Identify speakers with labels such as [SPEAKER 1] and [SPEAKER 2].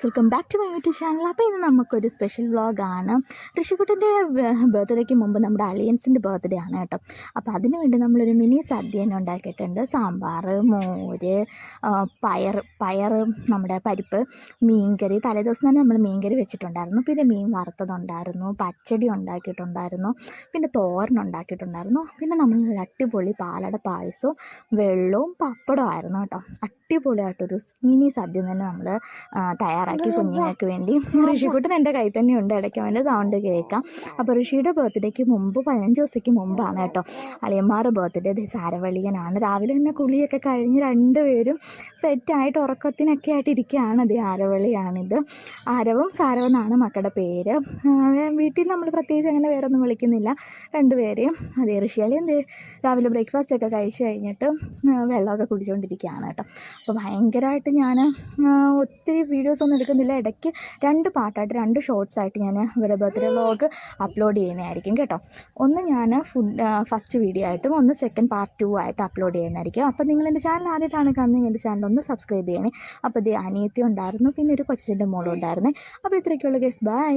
[SPEAKER 1] Guys, welcome back to my YouTube channel. അപ്പോൾ ഇന്ന് നമുക്കൊരു സ്പെഷ്യൽ വ്ളോഗാണ്. ഋഷിക്കുട്ടൻ്റെ ബർത്ത്ഡേക്ക് മുമ്പ് നമ്മുടെ അളിയൻസിൻ്റെ ബർത്ത്ഡേ ആണ് കേട്ടോ. അപ്പോൾ അതിന് വേണ്ടി നമ്മളൊരു മിനി സദ്യ തന്നെ ഉണ്ടാക്കിയിട്ടുണ്ട്. സാമ്പാർ, മോര്, പയർ, നമ്മുടെ പരിപ്പ്, മീൻകറി. തലേദിവസം തന്നെ നമ്മൾ മീൻകറി വെച്ചിട്ടുണ്ടായിരുന്നു. പിന്നെ മീൻ വറുത്തതുണ്ടായിരുന്നു, പച്ചടി ഉണ്ടാക്കിയിട്ടുണ്ടായിരുന്നു, പിന്നെ തോരൻ ഉണ്ടാക്കിയിട്ടുണ്ടായിരുന്നു, പിന്നെ നമ്മൾ അടിപൊളി പാലട പായസവും വെള്ളവും പപ്പടമായിരുന്നു കേട്ടോ. അടിപൊളിയായിട്ടൊരു മിനി സദ്യ തന്നെ നമ്മൾ തയ്യാറാക്കി കുഞ്ഞുങ്ങൾക്ക് വേണ്ടി. ഋഷിക്കുട്ടൻ എൻ്റെ കയ്യിൽ തന്നെയുണ്ട്, ഇടയ്ക്ക് അവൻ്റെ സൗണ്ട് കേൾക്കാം. അപ്പോൾ ഋഷിയുടെ ബർത്ത്ഡേക്ക് മുമ്പ് 15 ദിവസത്തേക്ക് മുമ്പാണ് കേട്ടോ അളിയന്മാരുടെ ബർത്ത്ഡേ. സാരവളിയനാണ്. രാവിലെ തന്നെ കുളിയൊക്കെ കഴിഞ്ഞ് രണ്ടുപേരും സെറ്റായിട്ട് ഉറക്കത്തിനൊക്കെ ആയിട്ട് ഇരിക്കുകയാണ്. ആരവളിയാണിത്. ആരവും സാരവെന്നാണ് മക്കളുടെ പേര്. വീട്ടിൽ നമ്മൾ പ്രത്യേകിച്ച് അങ്ങനെ വേറെ ഒന്നും വിളിക്കുന്നില്ല രണ്ടുപേരെയും. ഋഷിയാളി രാവിലെ ബ്രേക്ക്ഫാസ്റ്റ് ഒക്കെ കഴിച്ച് കഴിഞ്ഞിട്ട് വെള്ളമൊക്കെ കുടിച്ചുകൊണ്ടിരിക്കുകയാണ് കേട്ടോ. അപ്പോൾ ഭയങ്കരമായിട്ട് ഞാൻ ഒത്തിരി വീഡിയോസൊന്നും എടുക്കുന്നില്ല. ഇടയ്ക്ക് 2 പാർട്ടായിട്ട് 2 ഷോർട്സായിട്ട് ഞാൻ ഇവരുടെ ബർത്ത്ഡേ വ്ളോഗ് അപ്ലോഡ് ചെയ്യുന്നതായിരിക്കും കേട്ടോ. ഒന്ന് ഞാൻ ഫസ്റ്റ് വീഡിയോ ആയിട്ടും ഒന്ന് സെക്കൻഡ് പാർട്ട് 2 ആയിട്ട് അപ്ലോഡ് ചെയ്യുന്നതായിരിക്കും. അപ്പോൾ നിങ്ങൾ എൻ്റെ ചാനൽ ആദ്യമായിട്ടാണ് കാണുന്നത്, എൻ്റെ ചാനൽ ഒന്ന് സബ്സ്ക്രൈബ് ചെയ്യണേ. അപ്പോൾ അനിയത്തി ഉണ്ടായിരുന്നു, പിന്നെ ഒരു കൊച്ചിൻ്റെ മോളും ഉണ്ടായിരുന്നേ. അപ്പോൾ ഇത്രയൊക്കെയുള്ള ഗൈസ്, ബൈ.